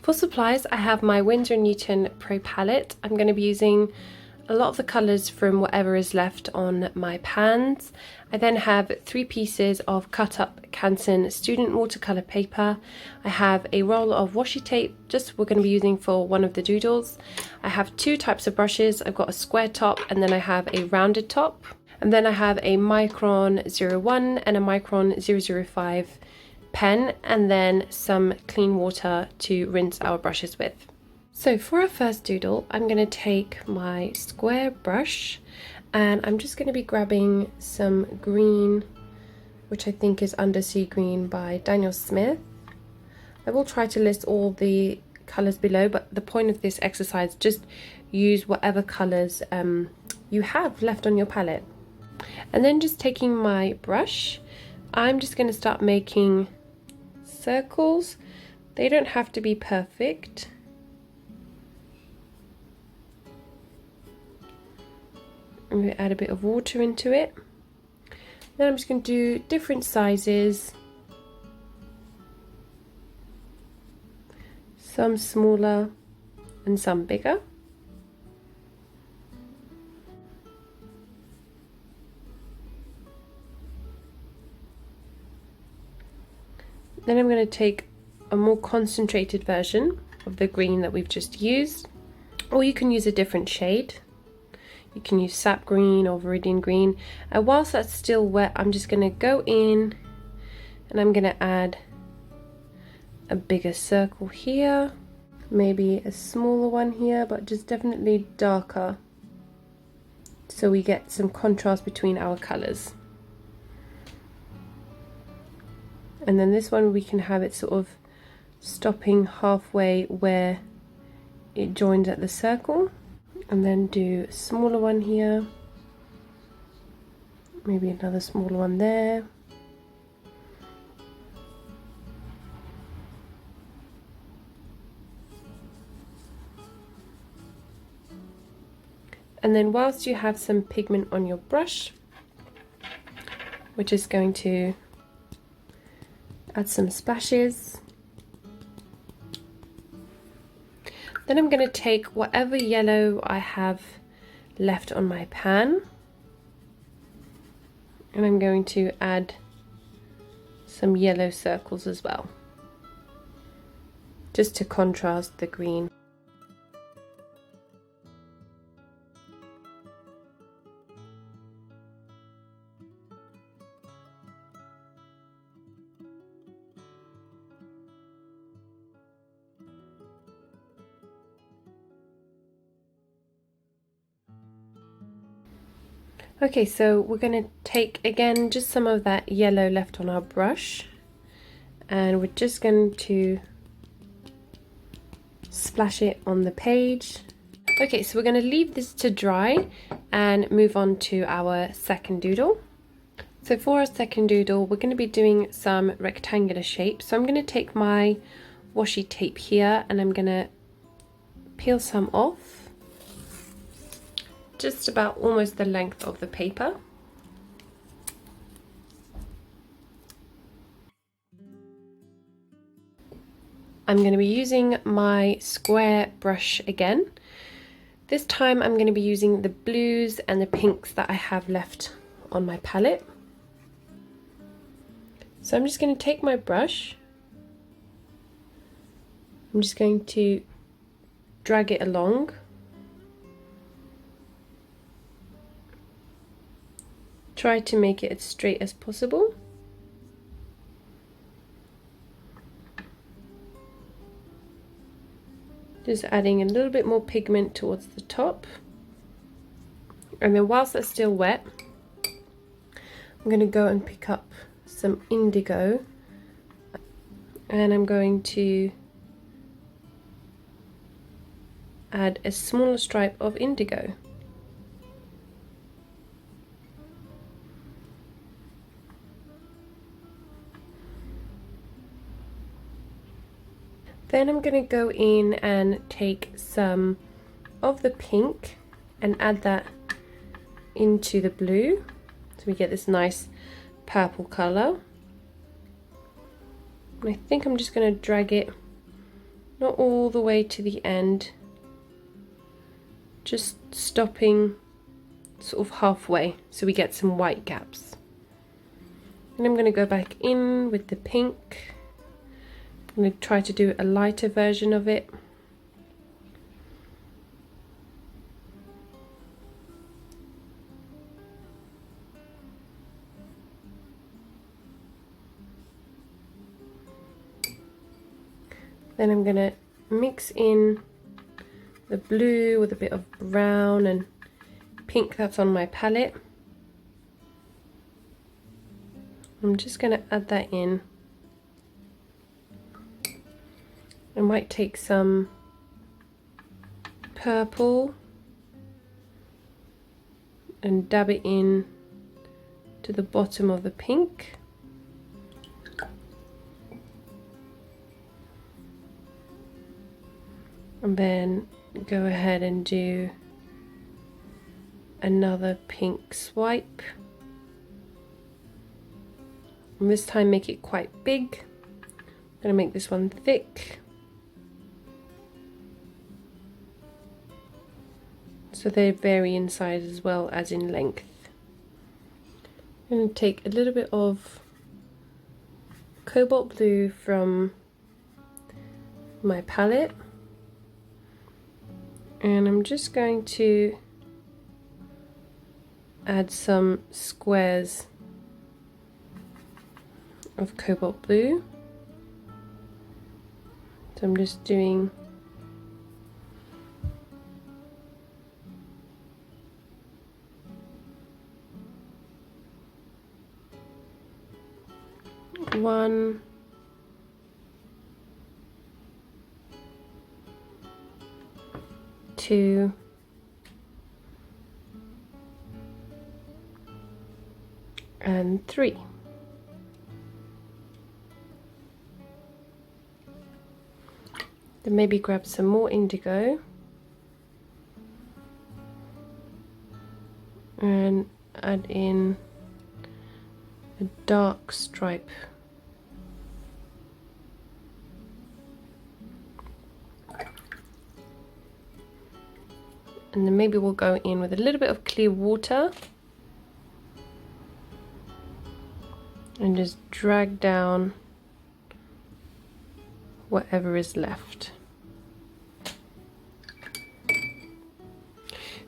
For supplies, I have my Winsor & Newton Pro palette. I'm going to be using a lot of the colours from whatever is left on my pans. I then have 3 pieces of cut up Canson student watercolour paper. I have a roll of washi tape, just we're going to be using for one of the doodles. I have 2 types of brushes. I've got a square top and then I have a rounded top. And then I have a Micron 01 and a Micron 005 pen, and then some clean water to rinse our brushes with. So for our first doodle, I'm going to take my square brush and I'm just going to be grabbing some green, which I think is Undersea green by Daniel Smith. I will try to list all the colours below, but the point of this exercise, just use whatever colours you have left on your palette. And then just taking my brush, I'm just going to start making circles. They don't have to be perfect. I'm going to add a bit of water into it. Then I'm just going to do different sizes. Some smaller and some bigger. Then I'm going to take a more concentrated version of the green that we've just used, or you can use a different shade. You can use sap green or viridian green. And whilst that's still wet, I'm just going to go in and I'm going to add a bigger circle here, maybe a smaller one here, but just definitely darker, so we get some contrast between our colours. And then this one we can have it sort of stopping halfway where it joins at the circle, and then do a smaller one here, maybe another smaller one there. And then whilst you have some pigment on your brush, we're just going to add some splashes. Then I'm going to take whatever yellow I have left on my pan and I'm going to add some yellow circles as well, just to contrast the green. Okay, so we're going to take again just some of that yellow left on our brush and we're just going to splash it on the page. Okay, so we're going to leave this to dry and move on to our second doodle. So for our second doodle, we're going to be doing some rectangular shapes. So I'm going to take my washi tape here and I'm going to peel some off. Just about almost the length of the paper. I'm going to be using my square brush again. This time I'm going to be using the blues and the pinks that I have left on my palette. So I'm just going to take my brush. I'm just going to drag it along. Try to make it as straight as possible. Just adding a little bit more pigment towards the top. And then whilst that's still wet, I'm going to go and pick up some indigo and I'm going to add a smaller stripe of indigo. Then I'm going to go in and take some of the pink and add that into the blue, so we get this nice purple colour. And I think I'm just going to drag it not all the way to the end, just stopping sort of halfway so we get some white gaps. And I'm going to go back in with the pink. I'm going to try to do a lighter version of it. Then I'm going to mix in the blue with a bit of brown and pink that's on my palette. I'm just going to add that in. I might take some purple and dab it in to the bottom of the pink. And then go ahead and do another pink swipe. And this time make it quite big. I'm going to make this one thick. So they vary in size as well as in length. I'm going to take a little bit of cobalt blue from my palette. And I'm just going to add some squares of cobalt blue. So I'm just doing one, two, and three. Then maybe grab some more indigo and add in a dark stripe. And then maybe we'll go in with a little bit of clear water and just drag down whatever is left.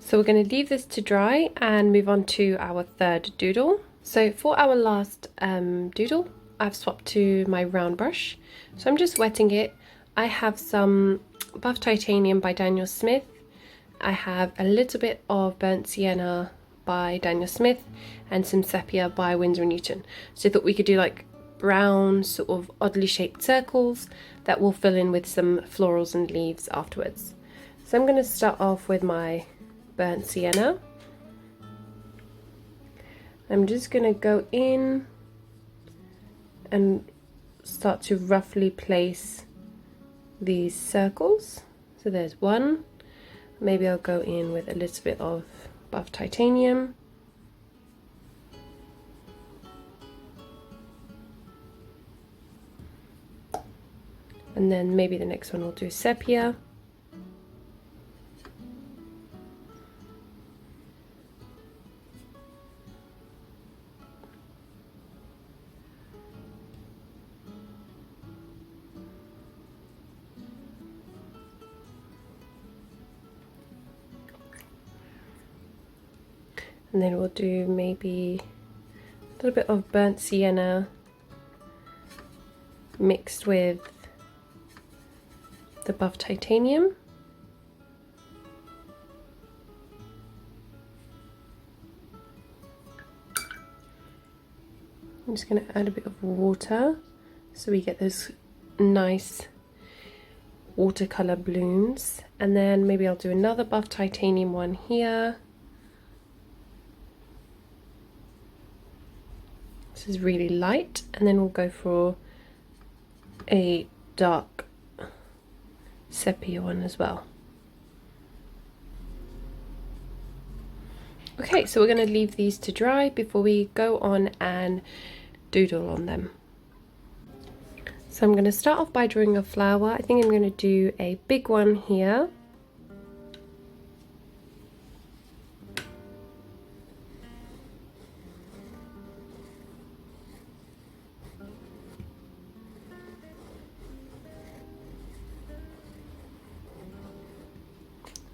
So we're going to leave this to dry and move on to our third doodle. So for our last doodle, I've swapped to my round brush. So I'm just wetting it. I have some Buff Titanium by Daniel Smith. I have a little bit of Burnt Sienna by Daniel Smith and some Sepia by Winsor & Newton. So I thought we could do like brown sort of oddly shaped circles that we'll fill in with some florals and leaves afterwards. So I'm going to start off with my Burnt Sienna. I'm just going to go in and start to roughly place these circles. So there's one. Maybe I'll go in with a little bit of Buff Titanium. And then maybe the next one we'll do Sepia. And then we'll do maybe a little bit of Burnt Sienna mixed with the Buff Titanium. I'm just going to add a bit of water so we get those nice watercolor blooms. And then maybe I'll do another Buff Titanium one here. This is really light, and then we'll go for a dark sepia one as well. Okay, so we're going to leave these to dry before we go on and doodle on them. So I'm going to start off by drawing a flower. I think I'm going to do a big one here.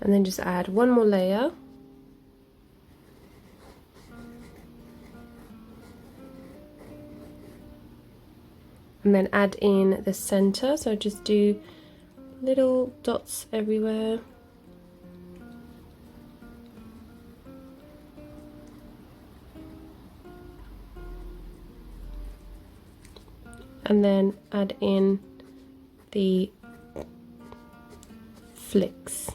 And then just add one more layer. And then add in the center, so just do little dots everywhere. And then add in the flicks.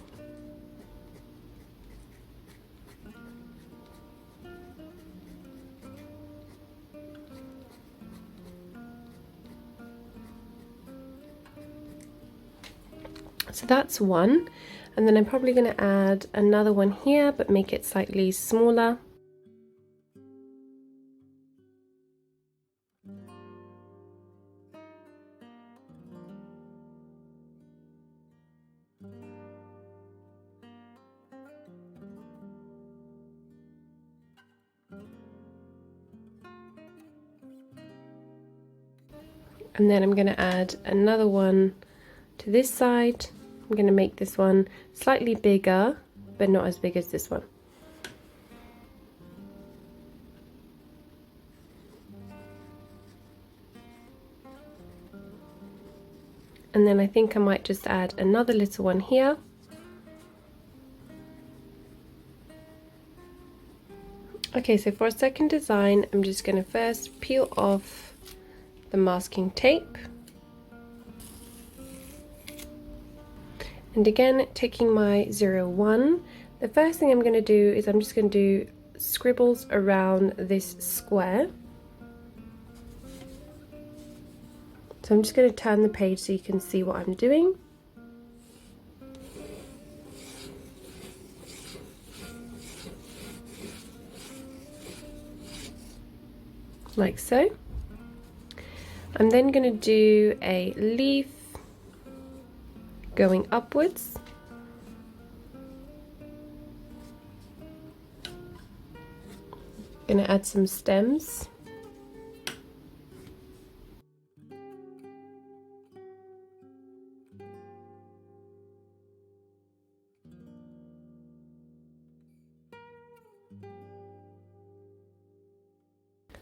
So that's one, and then I'm probably going to add another one here, but make it slightly smaller. And then I'm going to add another one to this side. I'm going to make this one slightly bigger, but not as big as this one. And then I think I might just add another little one here. Okay, so for a second design, I'm just going to first peel off the masking tape. And again, taking my 01, the first thing I'm going to do is I'm just going to do scribbles around this square. So I'm just going to turn the page so you can see what I'm doing. Like so. I'm then going to do a leaf going upwards. Going to add some stems.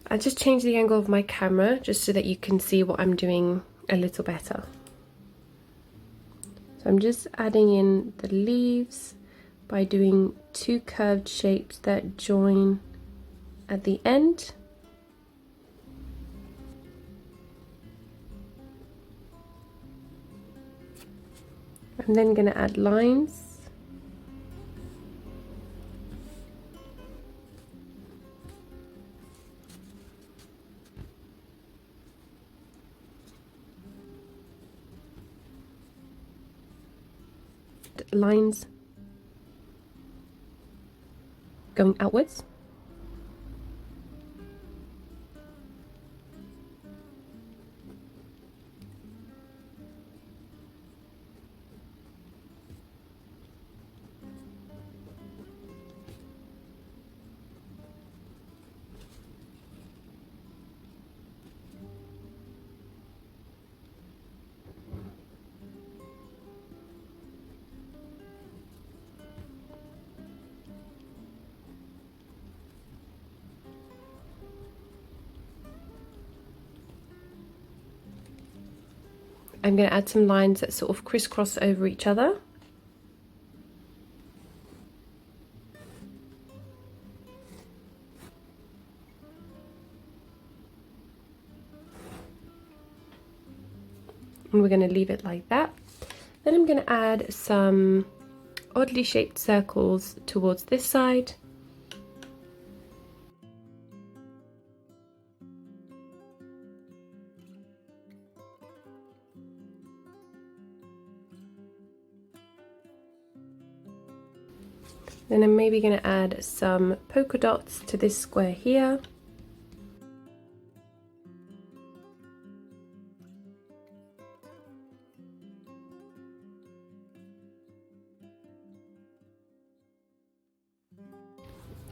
I just changed the angle of my camera just so that you can see what I'm doing a little better. So I'm just adding in the leaves by doing two curved shapes that join at the end. I'm then going to add lines. Lines going outwards. I'm going to add some lines that sort of crisscross over each other. And we're going to leave it like that. Then I'm going to add some oddly shaped circles towards this side. Then I'm maybe going to add some polka dots to this square here.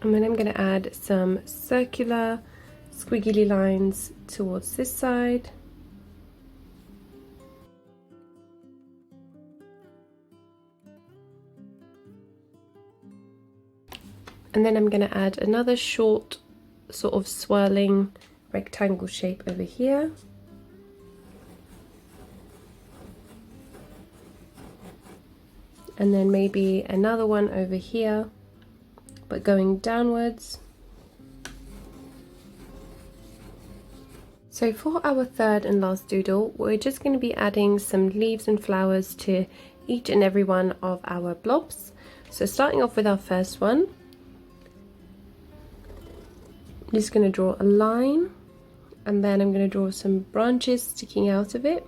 And then I'm going to add some circular squiggly lines towards this side. And then I'm going to add another short sort of swirling rectangle shape over here. And then maybe another one over here, but going downwards. So for our third and last doodle, we're just going to be adding some leaves and flowers to each and every one of our blobs. So starting off with our first one, I'm just going to draw a line, and then I'm going to draw some branches sticking out of it.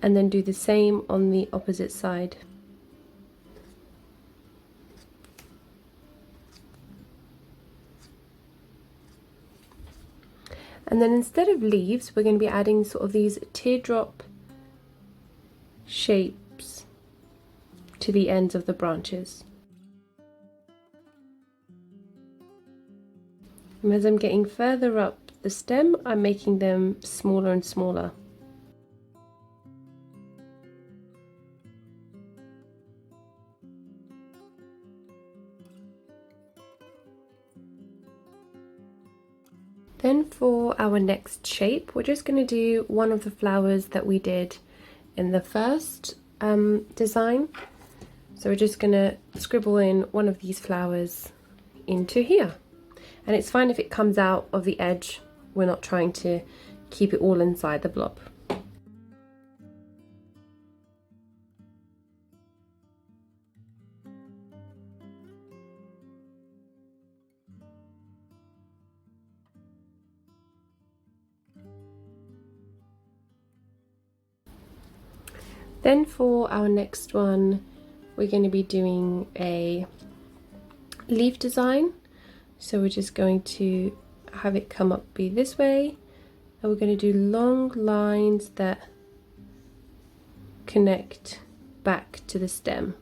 And then do the same on the opposite side. And then instead of leaves, we're going to be adding sort of these teardrop shapes to the ends of the branches. And as I'm getting further up the stem, I'm making them smaller and smaller. Then for our next shape, we're just going to do one of the flowers that we did in the first design. So we're just going to scribble in one of these flowers into here. And it's fine if it comes out of the edge. We're not trying to keep it all inside the blob. Then for our next one, we're going to be doing a leaf design. So we're just going to have it come up be this way, and we're going to do long lines that connect back to the stem.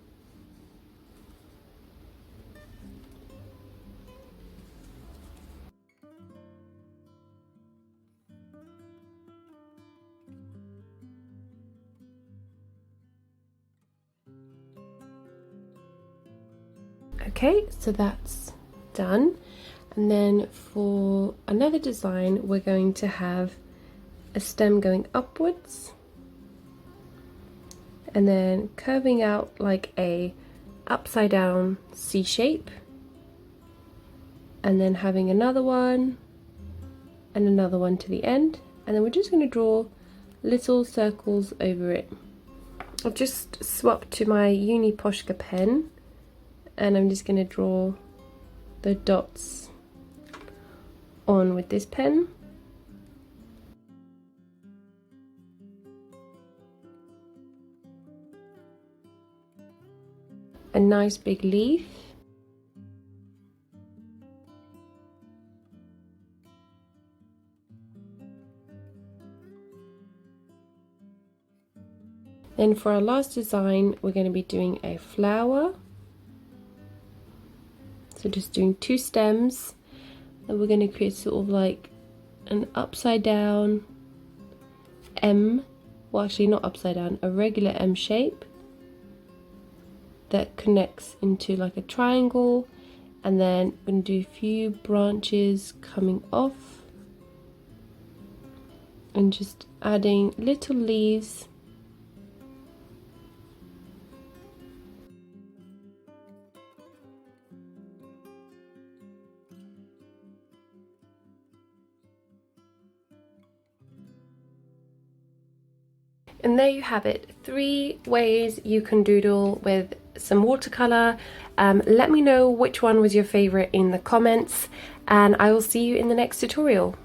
Okay, so that's done. And then for another design, we're going to have a stem going upwards and then curving out like a upside down C shape, and then having another one and another one to the end, and then we're just going to draw little circles over it. I've just swapped to my Uni Posca pen, and I'm just going to draw the dots on with this pen. A nice big leaf. Then for our last design, we're going to be doing a flower. So just doing two stems, and we're going to create sort of like an upside down M, well actually not upside down, a regular M shape that connects into like a triangle, and then we're going to do a few branches coming off and just adding little leaves. And there you have it, 3 ways you can doodle with some watercolour. Let me know which one was your favourite in the comments, and I will see you in the next tutorial.